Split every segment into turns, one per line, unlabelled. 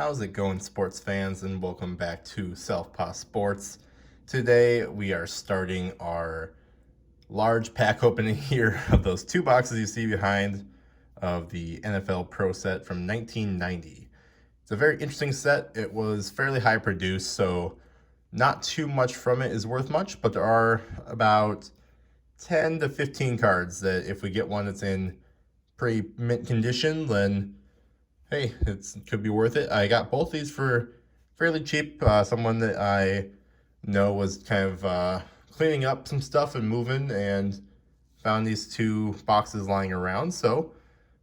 How's it going, sports fans, and welcome back to Southpaw Sports. Today we are starting our large pack opening here of those two boxes you see behind of the NFL Pro set from 1990. It's a very interesting set. It was fairly high produced, so not too much from it is worth much, but there are about 10 to 15 cards that if we get one that's in pretty mint condition, then hey, it could be worth it. I got both these for fairly cheap. Someone that I know was kind of cleaning up some stuff and moving and found these two boxes lying around. So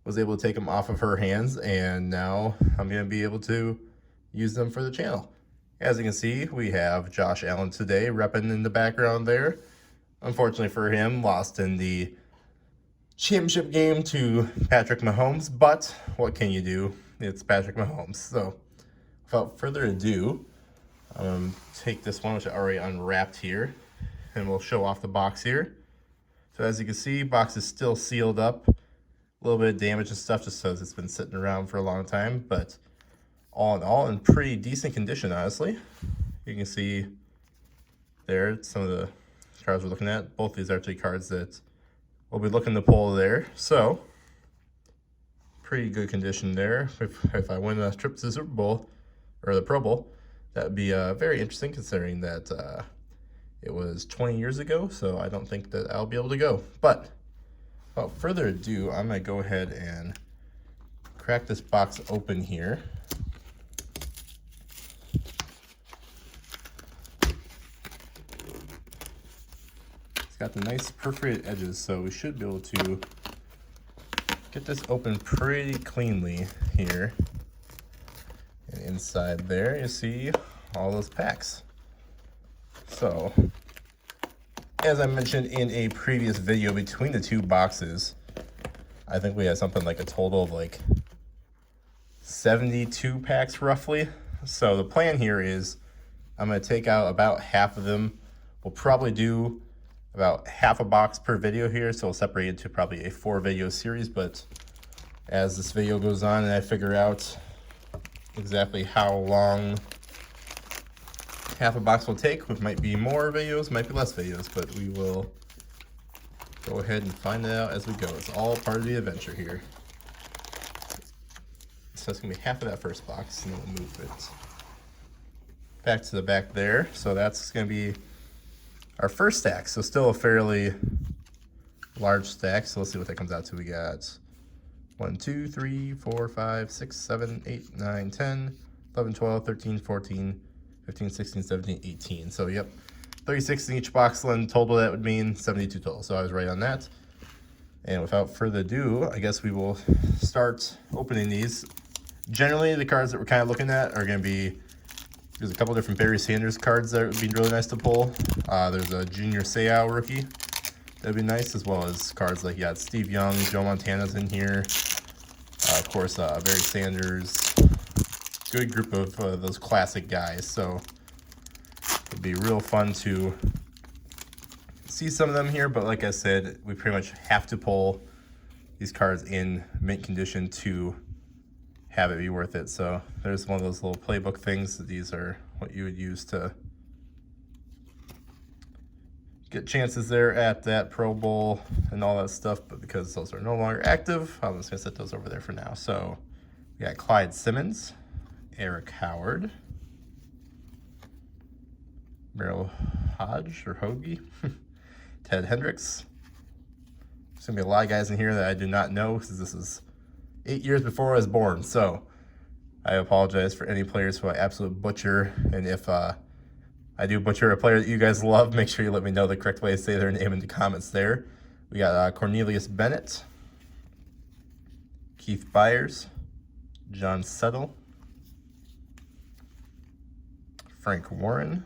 was able to take them off of her hands, and now I'm going to be able to use them for the channel. As you can see, we have Josh Allen today repping in the background there. Unfortunately for him, lost in the championship game to Patrick Mahomes, but what can you do? It's Patrick Mahomes. So without further ado, I'm going to take this one, which I already unwrapped here, and we'll show off the box here. So as you can see, box is still sealed up. A little bit of damage and stuff just because it's been sitting around for a long time, but all in all, in pretty decent condition, honestly. You can see there some of the cards we're looking at. Both these are actually cards that we'll be looking to pull there. So pretty good condition there. If I win a trip to the Super Bowl or the Pro Bowl, that would be very interesting considering that it was 20 years ago. So I don't think that I'll be able to go. But without further ado, I'm going to go ahead and crack this box open here. It's got the nice perforated edges, so we should be able to get this open pretty cleanly here. And inside there, you see all those packs. So, as I mentioned in a previous video, between the two boxes, I think we had something like a total of like 72 packs roughly. So the plan here is I'm going to take out about half of them. We'll probably do about half a box per video here, so we'll separate it to probably a 4-video series. But as this video goes on and I figure out exactly how long half a box will take, it might be more videos, might be less videos, but we will go ahead and find it out as we go. It's all part of the adventure here. So it's gonna be half of that first box, and then we'll move it back to the back there. So that's gonna be our first stack. So still a fairly large stack. So let's see what that comes out to. We got 1, 2, 3, 4, 5, 6, 7, 8, 9, 10, 11, 12, 13, 14, 15, 16, 17, 18. So yep, 36 in each box. Then total that would mean 72 total. So I was right on that. And without further ado, I guess we will start opening these. Generally, the cards that we're kind of looking at are going to be, there's a couple different Barry Sanders cards that would be really nice to pull. There's a Junior Seau rookie. That'd be nice, as well as cards like, yeah, Steve Young, Joe Montana's in here. Of course, Barry Sanders. Good group of those classic guys. So it'd be real fun to see some of them here. But like I said, we pretty much have to pull these cards in mint condition to have it be worth it. So there's one of those little playbook things. These are what you would use to get chances there at that Pro Bowl and all that stuff. But because those are no longer active, I'm just gonna set those over there for now. So we got Clyde Simmons, Eric Howard, Merrill Hodge or Hoagie, Ted Hendricks. There's gonna be a lot of guys in here that I do not know, because this is 8 years before I was born. So I apologize for any players who I absolutely butcher. And if I do butcher a player that you guys love, make sure you let me know the correct way to say their name in the comments there. We got Cornelius Bennett, Keith Byers, John Settle, Frank Warren,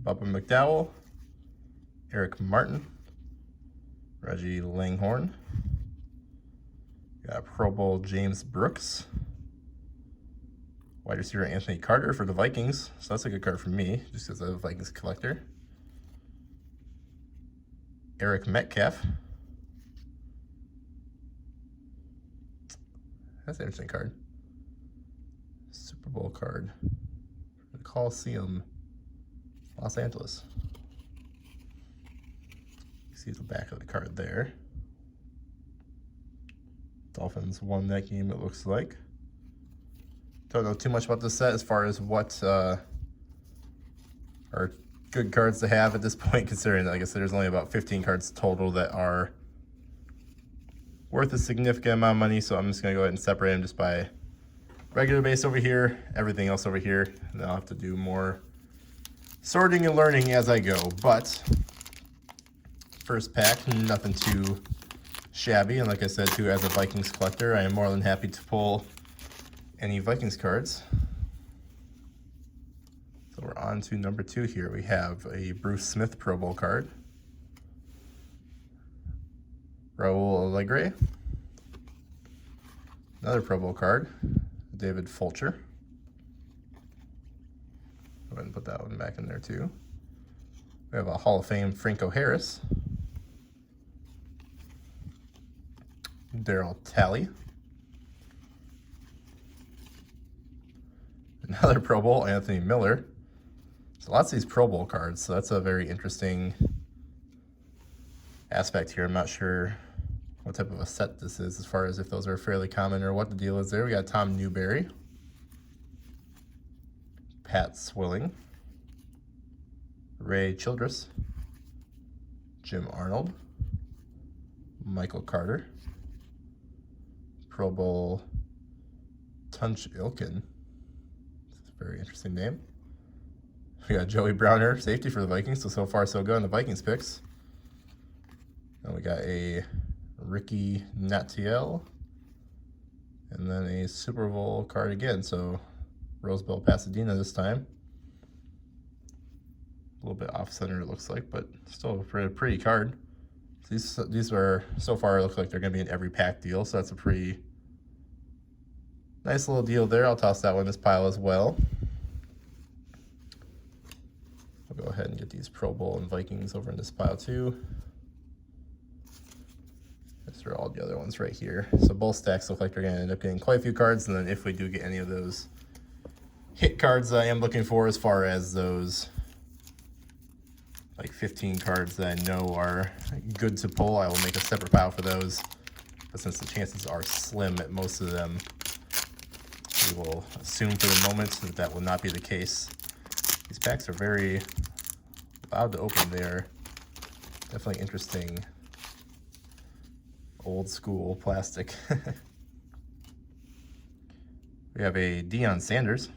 Bubba McDowell, Eric Martin, Reggie Langhorne. Got Pro Bowl James Brooks, wide receiver Anthony Carter for the Vikings. So that's a good card for me, just as a Vikings collector. Eric Metcalf. That's an interesting card. Super Super Bowl card for the Coliseum, Los Angeles. You see the back of the card there. Dolphins won that game, it looks like. Don't know too much about this set as far as what are good cards to have at this point, considering, like I said, there's only about 15 cards total that are worth a significant amount of money. So I'm just going to go ahead and separate them just by regular base over here, everything else over here. And I'll have to do more sorting and learning as I go. But first pack, nothing too shabby. And like I said, too, as a Vikings collector, I am more than happy to pull any Vikings cards. So we're on to number 2 here. We have a Bruce Smith Pro Bowl card, Raul Allegre, another Pro Bowl card, David Fulcher. Go ahead and put that one back in there too. We have a Hall of Fame Franco Harris, Darryl Talley, another Pro Bowl, Anthony Miller. So lots of these Pro Bowl cards, so that's a very interesting aspect here. I'm not sure what type of a set this is as far as if those are fairly common or what the deal is there. We got Tom Newberry, Pat Swilling, Ray Childress, Jim Arnold, Michael Carter, Pro Bowl Tunch Ilkin. That's a very interesting name. We got Joey Browner, safety for the Vikings, so far so good on the Vikings picks. And we got a Ricky Natiel, and then a Super Bowl card again, so Rose Bowl Pasadena this time. A little bit off center it looks like, but still a pretty card. So these are, so far, look like they're going to be in every pack deal, so that's a pretty nice little deal there. I'll toss that one in this pile as well. We'll go ahead and get these Pro Bowl and Vikings over in this pile too. These are all the other ones right here. So both stacks look like they're going to end up getting quite a few cards, and then if we do get any of those hit cards I am looking for, as far as those like 15 cards that I know are good to pull, I will make a separate pile for those. But since the chances are slim at most of them, we will assume for the moment that that will not be the case. These packs are very loud to open. They're definitely interesting, old school plastic. We have a Deion Sanders.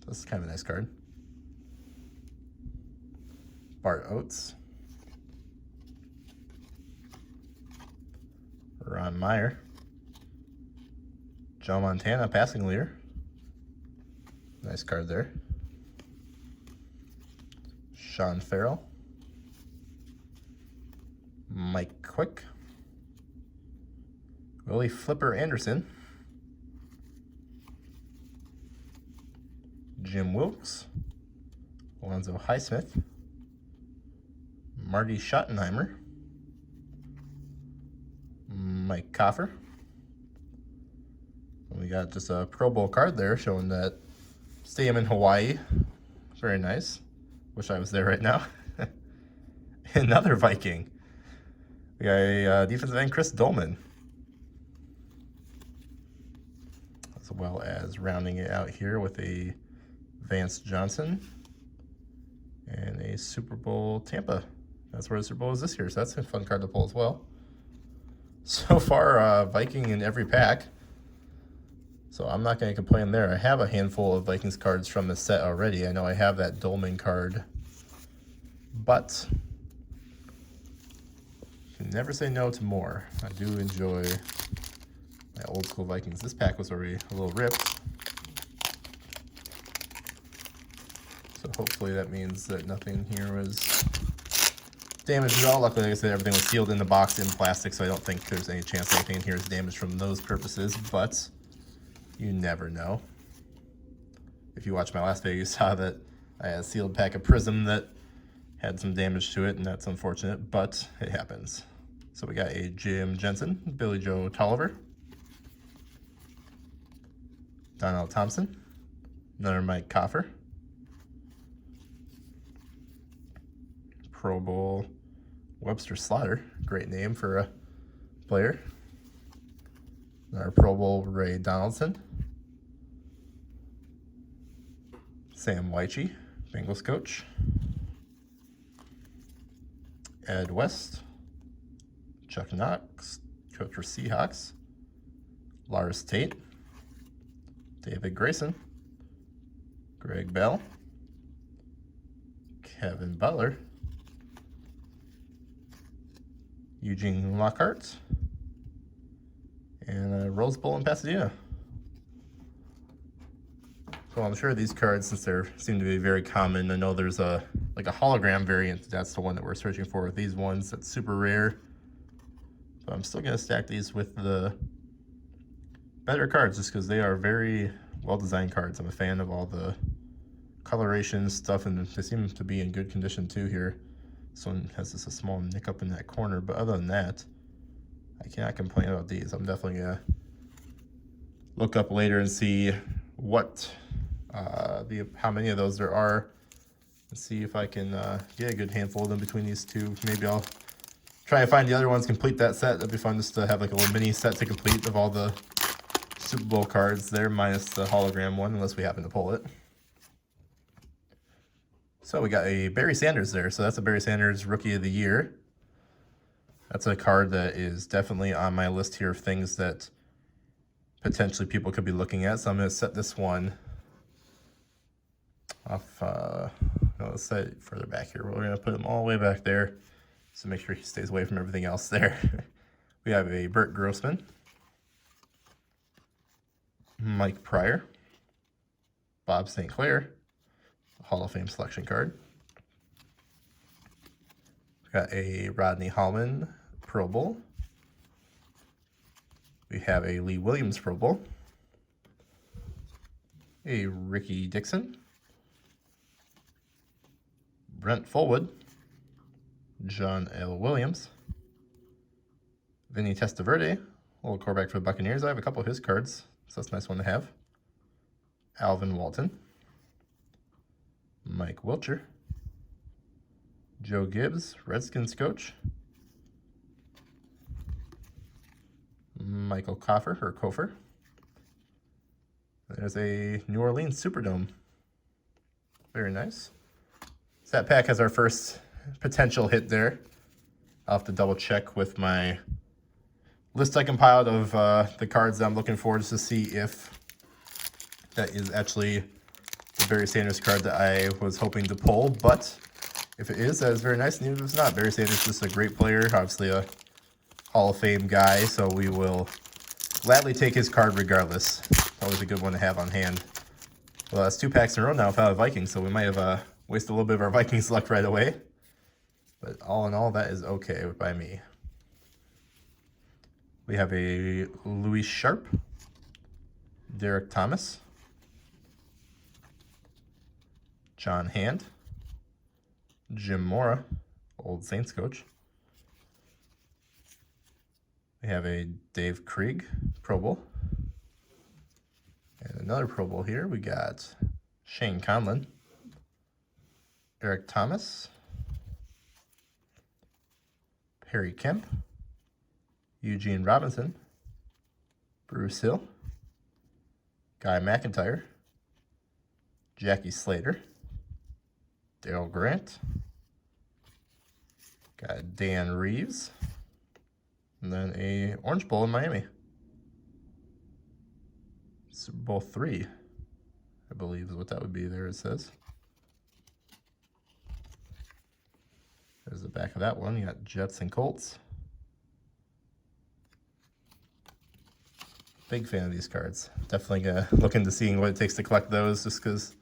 This is kind of a nice card. Bart Oates. Ron Meyer. Joe Montana, passing leader. Nice card there. Sean Farrell. Mike Quick. Willie Flipper Anderson. Jim Wilkes. Alonzo Highsmith. Marty Schottenheimer. Mike Coffer. And we got just a Pro Bowl card there showing that stadium in Hawaii. Very nice. Wish I was there right now. Another Viking. We got a defensive end, Chris Dolman. As well as rounding it out here with a Vance Johnson and a Super Bowl Tampa. That's where the Super Bowl is this year, so that's a fun card to pull as well. So far, Viking in every pack. So I'm not going to complain there. I have a handful of Vikings cards from the set already. I know I have that Dolman card, but you can never say no to more. I do enjoy my old school Vikings. This pack was already a little ripped, so hopefully that means that nothing here was damaged at all. Luckily, like I said, everything was sealed in the box in plastic, so I don't think there's any chance anything in here is damaged from those purposes, but you never know. If you watched my last video, you saw that I had a sealed pack of Prism that had some damage to it, and that's unfortunate, but it happens. So we got a Jim Jensen, Billy Joe Tolliver, Donnell Thompson, Another Mike Coffer. Pro Bowl Webster Slaughter. Great name for a player. Another Pro Bowl Ray Donaldson. Sam Weiche, Bengals coach. Ed West. Chuck Knox, coach for Seahawks. Lars Tate. David Grayson. Greg Bell. Kevin Butler. Eugene Lockhart. And Rose Bowl in Pasadena. So I'm sure these cards, since they seem to be very common, I know there's a hologram variant. That's the one that we're searching for with these ones. That's super rare. But I'm still gonna stack these with the better cards just because they are very well-designed cards. I'm a fan of all the coloration stuff, and they seem to be in good condition too here. This one has just a small nick up in that corner, but other than that, I cannot complain about these. I'm definitely gonna look up later and see what how many of those there are, and see if I can get a good handful of them between these two. Maybe I'll try and find the other ones, complete that set. That'd be fun just to have like a little mini set to complete of all the Super Bowl cards there, minus the hologram one, unless we happen to pull it. So we got a Barry Sanders there. So that's a Barry Sanders Rookie of the Year. That's a card that is definitely on my list here of things that potentially people could be looking at. So I'm going to set this one off, no, let's set it further back here. We're going to put him all the way back there, so make sure he stays away from everything else there. We have a Burt Grossman, Mike Pryor, Bob St. Clair, Hall of Fame selection card. We got a Rodney Hallman Pro Bowl. We have a Lee Williams Pro Bowl, a Ricky Dixon, Brent Fullwood, John L. Williams, Vinny Testaverde, old quarterback for the Buccaneers. I have a couple of his cards, so that's a nice one to have. Alvin Walton, Mike Wilcher, Joe Gibbs, Redskins coach, Michael Kofer. There's a New Orleans Superdome. Very nice. So that pack has our first potential hit there. I'll have to double check with my list I compiled of the cards that I'm looking for, just to see if that is actually the Barry Sanders card that I was hoping to pull. But if it is, that is very nice. And even if it's not, Barry Sanders is just a great player, obviously a Hall of Fame guy, so we will gladly take his card regardless. Always a good one to have on hand. Well, that's 2 packs in a row now without a Viking, so we might have wasted a little bit of our Vikings luck right away. But all in all, that is okay by me. We have a Louis Sharp, Derek Thomas, John Hand, Jim Mora, old Saints coach. We have a Dave Krieg Pro Bowl. And another Pro Bowl here. We got Shane Conlon, Eric Thomas, Perry Kemp, Eugene Robinson, Bruce Hill, Guy McIntyre, Jackie Slater, Daryl Grant, got Dan Reeves, and then a Orange Bowl in Miami. Super Bowl 3, I believe is what that would be there, it says. There's the back of that one. You got Jets and Colts. Big fan of these cards. Definitely gonna look into seeing what it takes to collect those, just because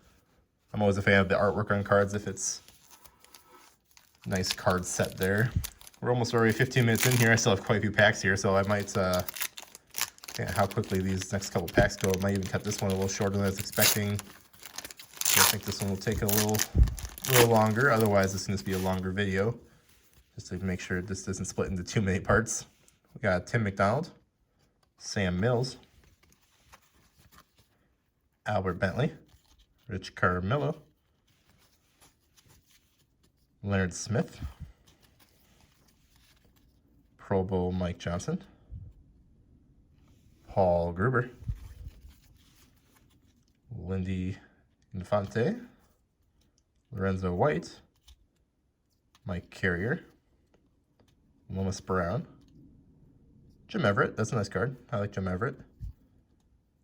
I'm always a fan of the artwork on cards if it's a nice card set there. We're almost already 15 minutes in here. I still have quite a few packs here, so I might, how quickly these next couple packs go. I might even cut this one a little shorter than I was expecting. So I think this one will take a little longer. Otherwise, it's going to be a longer video, just to make sure this doesn't split into too many parts. We got Tim McDonald, Sam Mills, Albert Bentley, Rich Carmelo. Leonard Smith. Pro Bowl Mike Johnson. Paul Gruber. Lindy Infante. Lorenzo White. Mike Carrier. Lomas Brown. Jim Everett. That's a nice card. I like Jim Everett.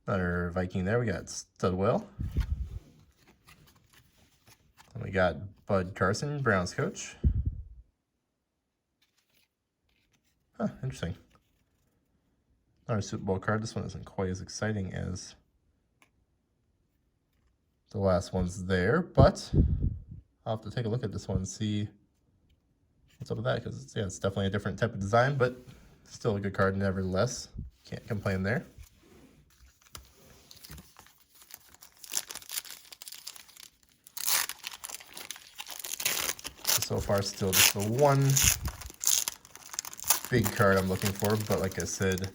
Another Viking there. We got Studwell. And we got Bud Carson, Browns coach. Huh, interesting. Another Super Bowl card. This one isn't quite as exciting as the last one's there, but I'll have to take a look at this one and see what's up with that, because yeah, it's definitely a different type of design, but still a good card nevertheless. Can't complain there. So far, still just the one big card I'm looking for, but like I said,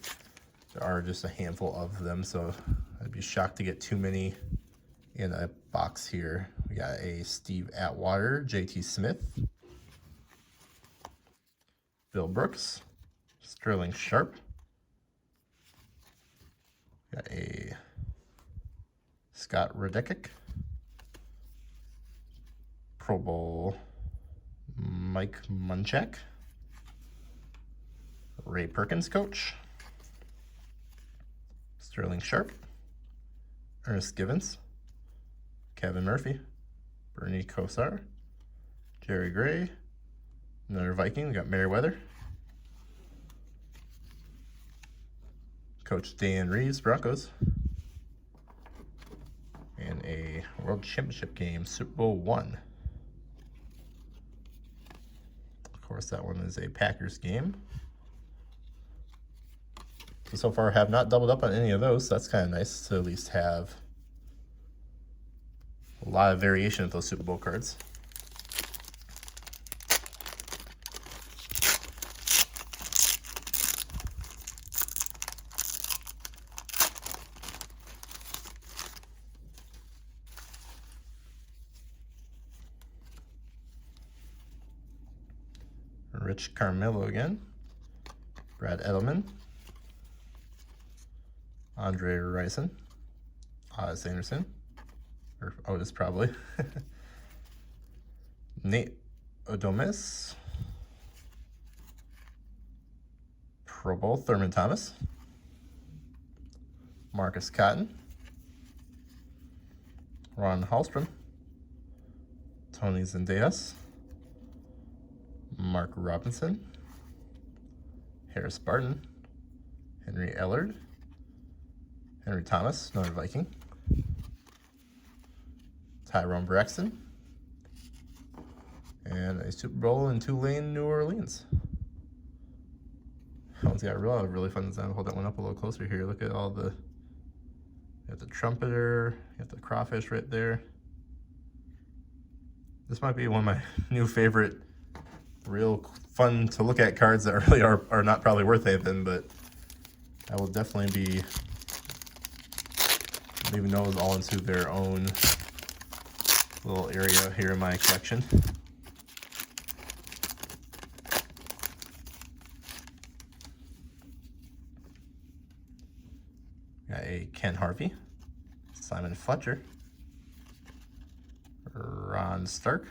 there are just a handful of them, so I'd be shocked to get too many in a box here. We got a Steve Atwater, JT Smith, Bill Brooks, Sterling Sharp, got a Scott Radecic, Pro Bowl Mike Munchak, Ray Perkins coach, Sterling Sharp, Ernest Givens, Kevin Murphy, Bernie Kosar, Jerry Gray, another Viking. We got Merriweather, Coach Dan Reeves, Broncos, and a World Championship game, Super Bowl I. Of course, that one is a Packers game. So far, I have not doubled up on any of those, so that's kind of nice to at least have a lot of variation with those Super Bowl cards. Rich Carmelo again, Brad Edelman, Andre Rison, Otis Anderson, or Otis probably, Nate Odomis, Pro Bowl Thurman Thomas, Marcus Cotton, Ron Hallstrom, Tony Zendejas, Mark Robinson, Harris Barton, Henry Ellard, Henry Thomas, another Viking, Tyrone Braxton, and a Super Bowl in Tulane, New Orleans. That one's got a really fun design. Hold that one up a little closer here. Look at all the, you have the trumpeter, you have the crawfish right there. This might be one of my new favorite real fun to look at cards that really are not probably worth anything, but I will definitely be leaving those all into their own little area here in my collection. Got a Ken Harvey, Simon Fletcher, Ron Stark,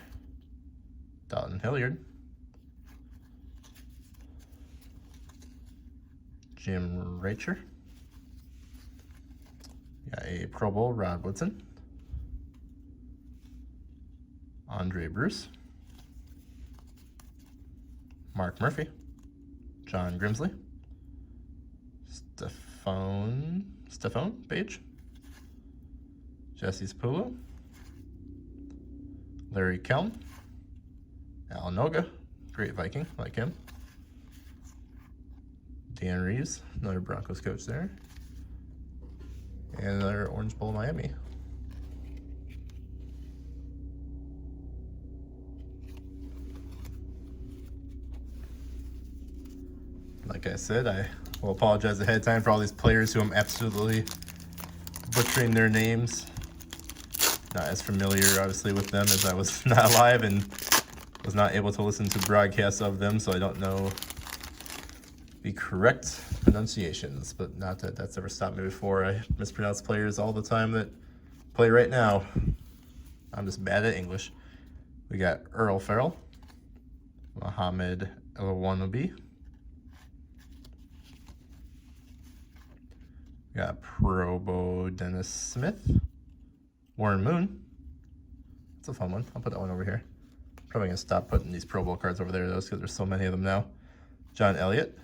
Dalton Hilliard, Jim Reicher. Got a Pro Bowl Rod Woodson, Andre Bruce, Mark Murphy, John Grimsley, Stephone Page, Jesse Spullo, Larry Kelm, Al Noga, great Viking, like him, Dan Reeves, another Broncos coach there, and another Orange Bowl Miami. Like I said, I will apologize ahead of time for all these players who I'm absolutely butchering their names. Not as familiar, obviously, with them as I was not alive and was not able to listen to broadcasts of them, so I don't know the correct pronunciations, but not that that's ever stopped me before. I mispronounce players all the time that play right now. I'm just bad at English. We got Earl Farrell, Mohamed El-Wanabi. We got Probo Dennis Smith, Warren Moon. That's a fun one. I'll put that one over here. Probably gonna stop putting these Pro Bowl cards over there though, because there's so many of them now. John Elliott,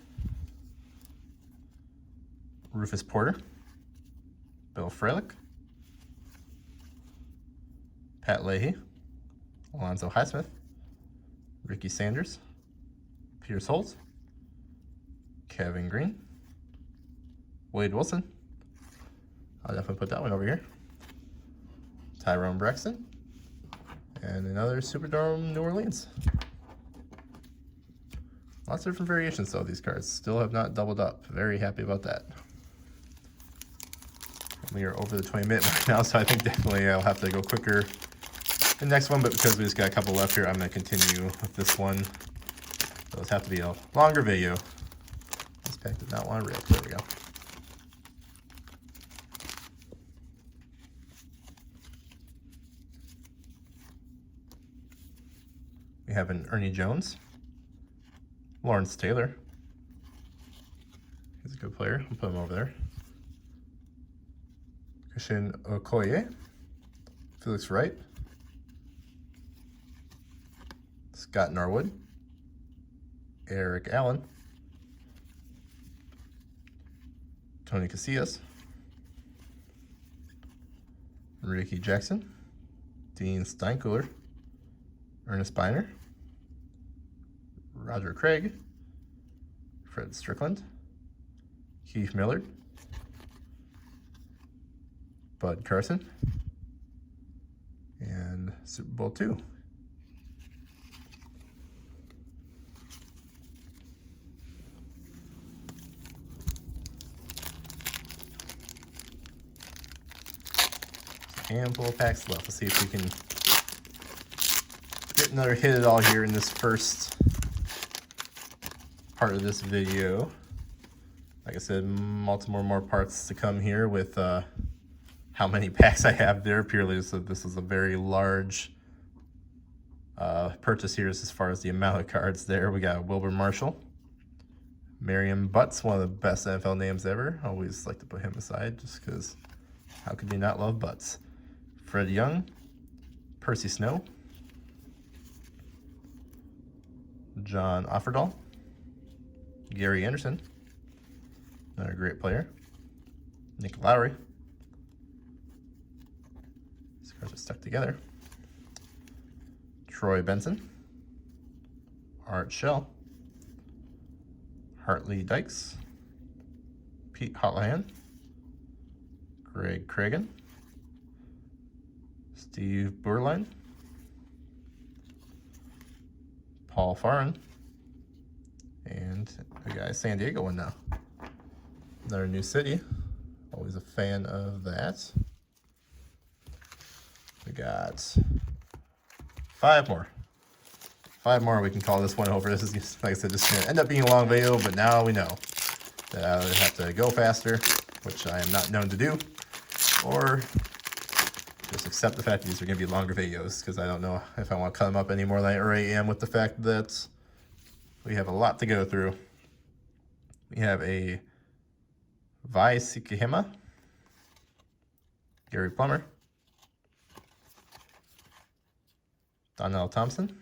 Rufus Porter, Bill Frelick, Pat Leahy, Alonzo Highsmith, Ricky Sanders, Pierce Holt, Kevin Green, Wade Wilson. I'll definitely put that one over here. Tyrone Braxton, and another Superdome New Orleans. Lots of different variations though, these cards. Still have not doubled up. Very happy about that. We are over the 20-minute mark now, so I think definitely I'll have to go quicker the next one, but because we just got a couple left here, I'm going to continue with this one. Those have to be a longer video. This pack did not want to rip. There we go. We have an Ernie Jones, Lawrence Taylor. He's a good player. I'll put him over there. Christian Okoye, Felix Wright, Scott Norwood, Eric Allen, Tony Casillas, Ricky Jackson, Dean Steinkuhler, Ernest Biner, Roger Craig, Fred Strickland, Keith Millard, Bud Carson, and Super Bowl II. A handful of packs left. Let's see if we can get another hit at all here in this first part of this video. Like I said, multiple more parts to come here with how many packs I have there, purely so this is a very large purchase here as far as the amount of cards there. We got Wilbur Marshall, Merriam Butts, one of the best NFL names ever. Always like to put him aside just because how could you not love Butts? Fred Young, Percy Snow, John Offerdahl, Gary Anderson, another great player, Nick Lowry. These cards are stuck together. Troy Benson, Art Shell, Hartley Dykes, Pete Hotlahan, Greg Cragen, Steve Burline, Paul Farren, and we got a San Diego one now. Another new city. Always a fan of that. We got five more. Five more. We can call this one over. This is, like I said, just going to end up being a long video, but now we know that I either have to go faster, which I am not known to do, or just accept the fact that these are going to be longer videos, because I don't know if I want to cut them up any more than I already am with the fact that we have a lot to go through. We have a Vi Sikihema, Gary Plummer, Donnell Thompson,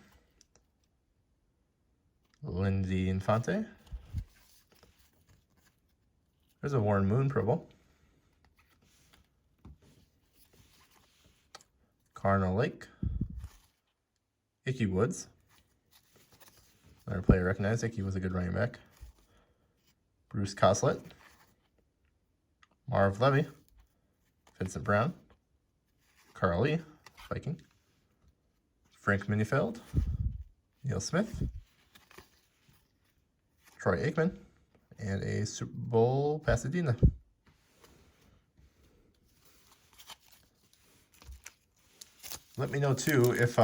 Lindy Infante. There's a Warren Moon Pro Bowl. Carnell Lake, Icky Woods. Another player recognized. Icky was a good running back. Bruce Coslett, Marv Levy, Vincent Brown, Carl Lee, Viking, Frank Minifeld, Neil Smith, Troy Aikman, and a Super Bowl Pasadena. Let me know too if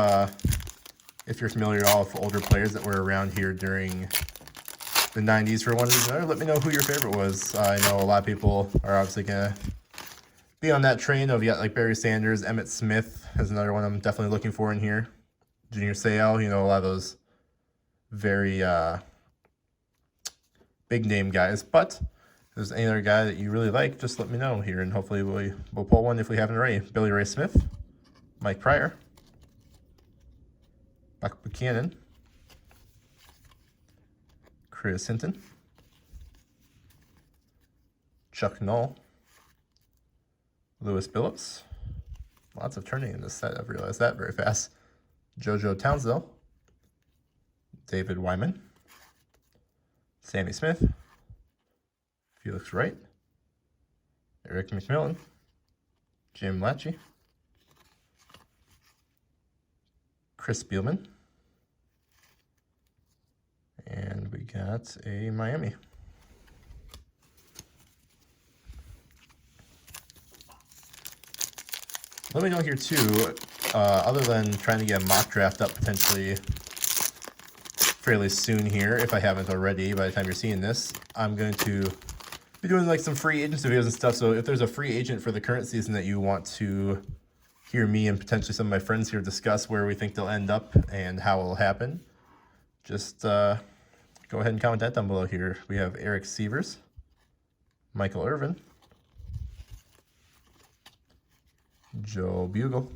you're familiar at all with older players that were around here during the 90s for one reason or another. Let me know who your favorite was. I know a lot of people are obviously going to be on that train of, yeah, like Barry Sanders. Emmitt Smith is another one I'm definitely looking for in here. Junior Seau, you know, a lot of those very big name guys. But if there's any other guy that you really like, just let me know here, and hopefully we'll pull one if we haven't already. Billy Ray Smith, Mike Pryor, Buck Buchanan, Chris Hinton, Chuck Noll, Lewis Billups. Lots of turning in this set, I've realized that very fast. JoJo Townsville, David Wyman, Sammy Smith, Felix Wright, Eric McMillan, Jim Lachey, Chris Spielman, and we got a Miami. Let me know here too, other than trying to get a mock draft up potentially fairly soon here, if I haven't already by the time you're seeing this, I'm going to be doing like some free agent videos and stuff. So if there's a free agent for the current season that you want to hear me and potentially some of my friends here discuss where we think they'll end up and how it'll happen, just go ahead and comment that down below here. We have Eric Sievers, Michael Irvin, Joe Bugle,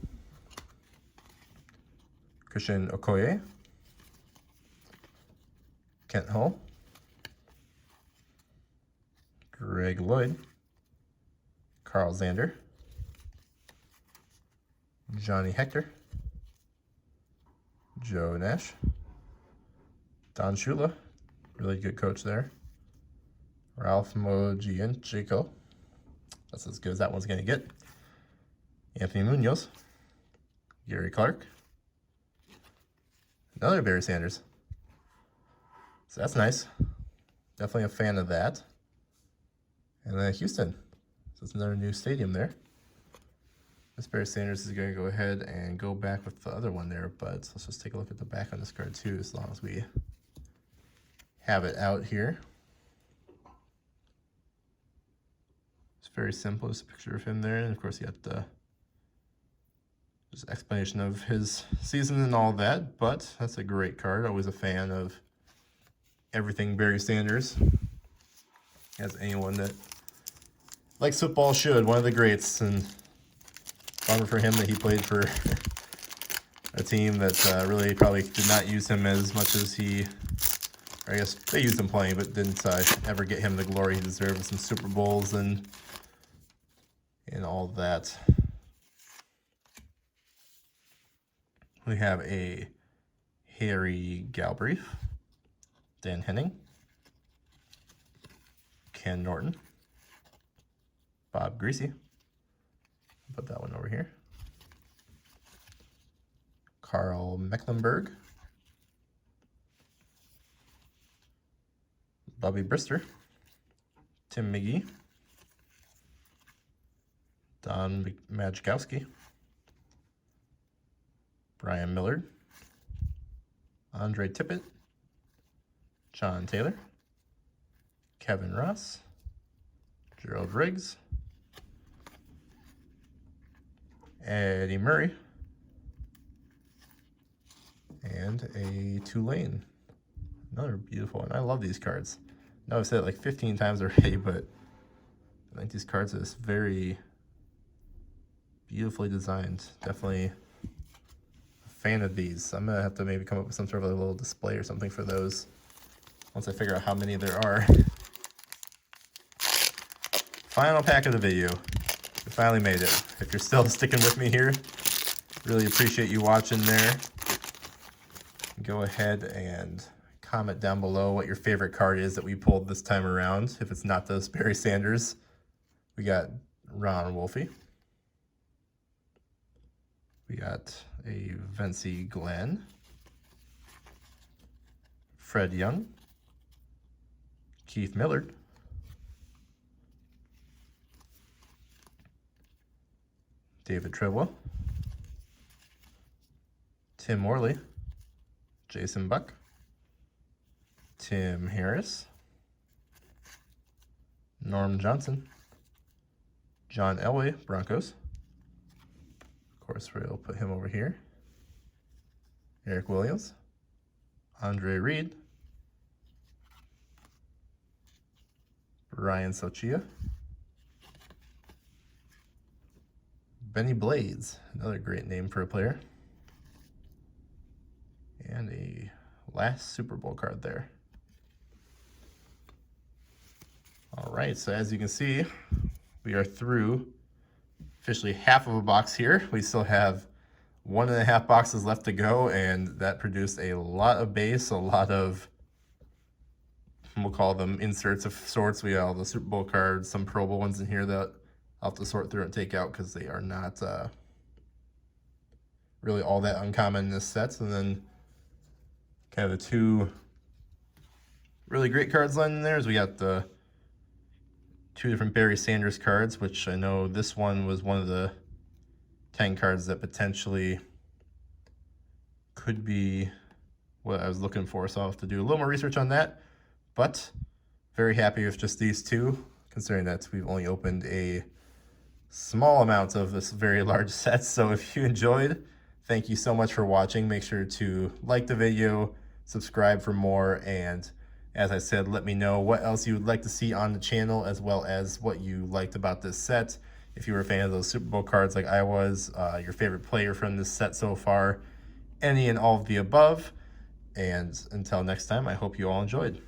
Christian Okoye, Kent Hull, Greg Lloyd, Carl Zander, Johnny Hector, Joe Nash, Don Shula, really good coach there, Ralph Mogienchico, that's as good as that one's going to get, Anthony Munoz, Gary Clark, another Barry Sanders. So that's nice. Definitely a fan of that. And then Houston. So it's another new stadium there. This Barry Sanders is going to go ahead and go back with the other one there, but let's just take a look at the back on this card too, as long as we have it out here. It's very simple, just a picture of him there, and of course you got the just explanation of his season and all that, but that's a great card. Always a fan of everything Barry Sanders, as anyone that likes football should. One of the greats, and bummer for him that he played for a team that really probably did not use him as much as he, or I guess they used him plenty, but didn't ever get him the glory he deserved with some Super Bowls and all that. We have a Harry Galbraith, Dan Henning, Ken Norton, Bob Greasy, put that one over here, Carl Mecklenburg, Bobby Brister, Tim McGee, Don Majkowski, Brian Millard, Andre Tippett, John Taylor, Kevin Ross, Gerald Riggs, Eddie Murray, and a Tulane. Another beautiful one. I love these cards. I know I've said it like 15 times already, but I think these cards are just very beautifully designed. Definitely a fan of these. I'm gonna have to maybe come up with some sort of a little display or something for those once I figure out how many there are. Final pack of the video. We finally made it. If you're still sticking with me here, really appreciate you watching there. Go ahead and comment down below what your favorite card is that we pulled this time around. If it's not those Barry Sanders, we got Ron Wolfe. We got a Vince Glenn, Fred Young, Keith Millard, David Treadwell, Tim Morley, Jason Buck, Tim Harris, Norm Johnson, John Elway, Broncos. Of course, we'll put him over here. Eric Williams, Andre Reed, Ryan Sochia, Benny Blades, another great name for a player, and a last Super Bowl card there. All right, so as you can see, we are through officially half of a box here. We still have 1.5 boxes left to go, and that produced a lot of base, a lot of, we'll call them inserts of sorts. We got all the Super Bowl cards, some Pro Bowl ones in here that I'll have to sort through and take out because they are not really all that uncommon in this set. And then kind of the two really great cards lying in there is we got the 2 different Barry Sanders cards, which I know this one was one of the 10 cards that potentially could be what I was looking for, so I'll have to do a little more research on that. But very happy with just these two, considering that we've only opened a small amount of this very large set. So if you enjoyed, thank you so much for watching. Make sure to like the video, subscribe for more, and as I said, let me know what else you would like to see on the channel, as well as what you liked about this set. If you were a fan of those Super Bowl cards like I was, your favorite player from this set so far, any and all of the above. And until next time, I hope you all enjoyed.